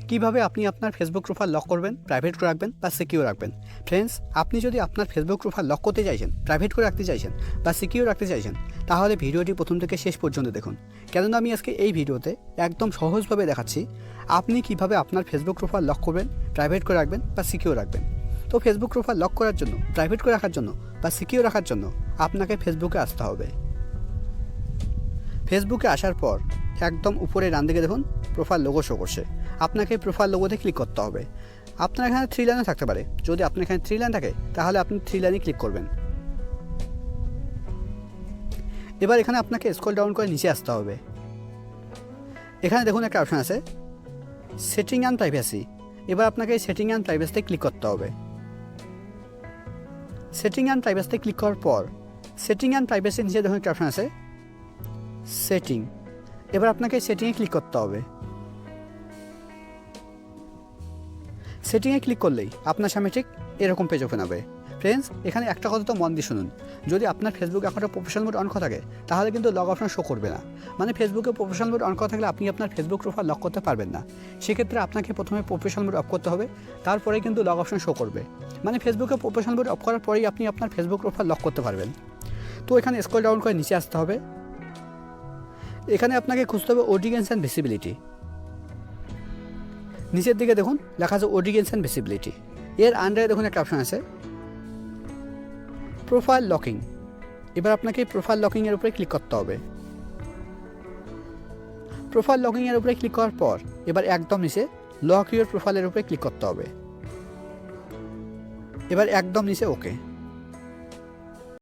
কিভাবে আপনি আপনার ফেসবুক প্রোফাইল লক করবেন, প্রাইভেট করে রাখবেন বা সিকিউর রাখবেন। ফ্রেন্ডস, আপনি যদি আপনার ফেসবুক প্রোফাইল লক করতে চাইছেন, প্রাইভেট করে রাখতে চাইছেন বা সিকিউর রাখতে চাইছেন, তাহলে ভিডিওটি প্রথম থেকে শেষ পর্যন্ত দেখুন। কেননা আমি আজকে এই ভিডিওতে একদম সহজভাবে দেখাচ্ছি আপনি কিভাবে আপনার ফেসবুক প্রোফাইল লক করবেন, প্রাইভেট করে রাখবেন বা সিকিউর রাখবেন। তো ফেসবুক প্রোফাইল লক করার জন্য, প্রাইভেট করে রাখার জন্য বা সিকিউর রাখার জন্য আপনাকে ফেসবুকে আসতে হবে। ফেসবুকে আসার পর একদম উপরে ডান দিকে দেখুন প্রোফাইল লোগো শো করছে। আপনাকে প্রোফাইল লোগোতে ক্লিক করতে হবে। আপনার এখানে 3 লাইনে থাকতে পারে। যদি আপনার এখানে 3 লাইন থাকে তাহলে আপনি 3 লাইনে ক্লিক করবেন। এবার এখানে আপনাকে স্ক্রল ডাউন করে নিচে আসতে হবে। এখানে দেখুন একটা অপশন আছে সেটিং অ্যান্ড প্রাইভেসি। এবার আপনাকে এই সেটিং অ্যান্ড প্রাইভেসিতে ক্লিক করতে হবে। সেটিং অ্যান্ড প্রাইভেসিতে ক্লিক করার পর সেটিং অ্যান্ড প্রাইভেসির নিচে দেখুন একটা অপশন আছে সেটিং। এবার আপনাকে সেটিংয়ে ক্লিক করতে হবে। সেটিংয়ে ক্লিক করলেই আপনার সামনে ঠিক এরকম পেজ ওপেন হবে। ফ্রেন্ডস, এখানে একটা কথা তো মন দিয়ে শুনুন, যদি আপনার ফেসবুক অ্যাকাউন্টে প্রফেশনাল মোড অন করা থাকে তাহলে কিন্তু লগ অপশন শো করবে না। মানে ফেসবুকে প্রফেশনাল মোড অন করা থাকলে আপনি আপনার ফেসবুক প্রোফাইল লক করতে পারবেন না। সেক্ষেত্রে আপনাকে প্রথমে প্রফেশনাল মোড অফ করতে হবে, তারপরে কিন্তু লগ অপশন শো করবে। মানে ফেসবুকে প্রফেশনাল মোড অফ করার পরেই আপনি আপনার ফেসবুক প্রোফাইল লক করতে পারবেন। তো এখানে স্ক্রল ডাউন করে নিচে আসতে হবে। এখানে আপনাকে খুঁজতে হবে অডিয়েন্স অ্যান্ড ভিজিবিলিটি। নিচের দিকে দেখুন লেখা আছে অডিয়েন্স অ্যান্ড ভিজিবিলিটি। এর আন্ডারে দেখুন একটা অপশন আছে প্রোফাইল লকিং। এবার আপনাকে প্রোফাইল লকিংয়ের উপরে ক্লিক করতে হবে। প্রোফাইল লকিংয়ের উপরে ক্লিক করার পর এবার একদম নিচে লক ইউর প্রোফাইলের উপরে ক্লিক করতে হবে। এবার একদম নিচে ওকে।